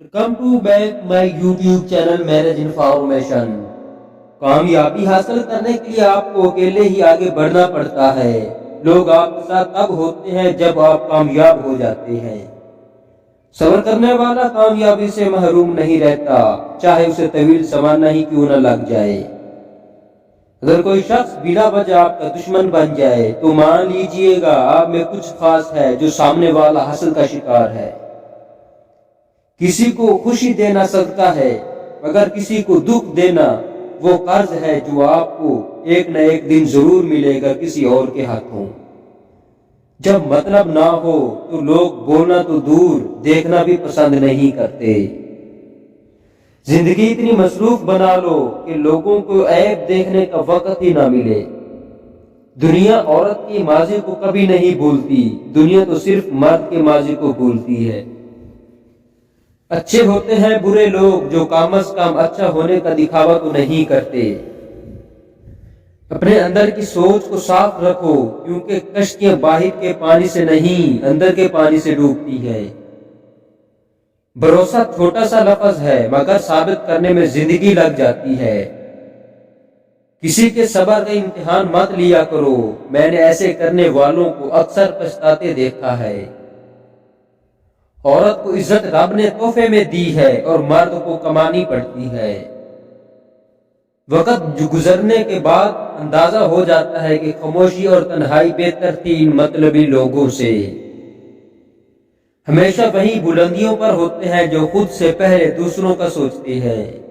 Welcome to back my YouTube channel marriage information. کامیابی حاصل کرنے کے لیے آپ کو اکیلے ہی آگے بڑھنا پڑتا ہے۔ لوگ آپ کے ساتھ تب ہوتے ہیں جب آپ کامیاب ہو جاتے ہیں۔ صبر کرنے والا کامیابی سے محروم نہیں رہتا، چاہے اسے طویل زمانہ ہی کیوں نہ لگ جائے۔ اگر کوئی شخص بلا وجہ آپ کا دشمن بن جائے تو مان لیجئے گا آپ میں کچھ خاص ہے جو سامنے والا حسد کا شکار ہے۔ کسی کو خوشی دینا صدقہ ہے، مگر کسی کو دکھ دینا وہ قرض ہے جو آپ کو ایک نہ ایک دن ضرور ملے گا کسی اور کے ہاتھوں۔ جب مطلب نہ ہو تو لوگ بولنا تو دور دیکھنا بھی پسند نہیں کرتے۔ زندگی اتنی مصروف بنا لو کہ لوگوں کو عیب دیکھنے کا وقت ہی نہ ملے۔ دنیا عورت کی ماضی کو کبھی نہیں بھولتی، دنیا تو صرف مرد کے ماضی کو بھولتی ہے۔ اچھے ہوتے ہیں برے لوگ جو کم از کم اچھا ہونے کا دکھاوا تو نہیں کرتے۔ اپنے اندر کی سوچ کو صاف رکھو، کیونکہ کشتیاں باہر کے پانی سے نہیں اندر کے پانی سے ڈوبتی ہیں۔ بھروسہ چھوٹا سا لفظ ہے مگر ثابت کرنے میں زندگی لگ جاتی ہے۔ کسی کے صبر کا امتحان مت لیا کرو، میں نے ایسے کرنے والوں کو اکثر پچھتاتے دیکھا ہے۔ عورت کو عزت رب نے تحفے میں دی ہے اور مرد کو کمانی پڑتی ہے۔ وقت گزرنے کے بعد اندازہ ہو جاتا ہے کہ خاموشی اور تنہائی بہتر تھی ان مطلبی لوگوں سے۔ ہمیشہ وہی بلندیوں پر ہوتے ہیں جو خود سے پہلے دوسروں کا سوچتے ہیں۔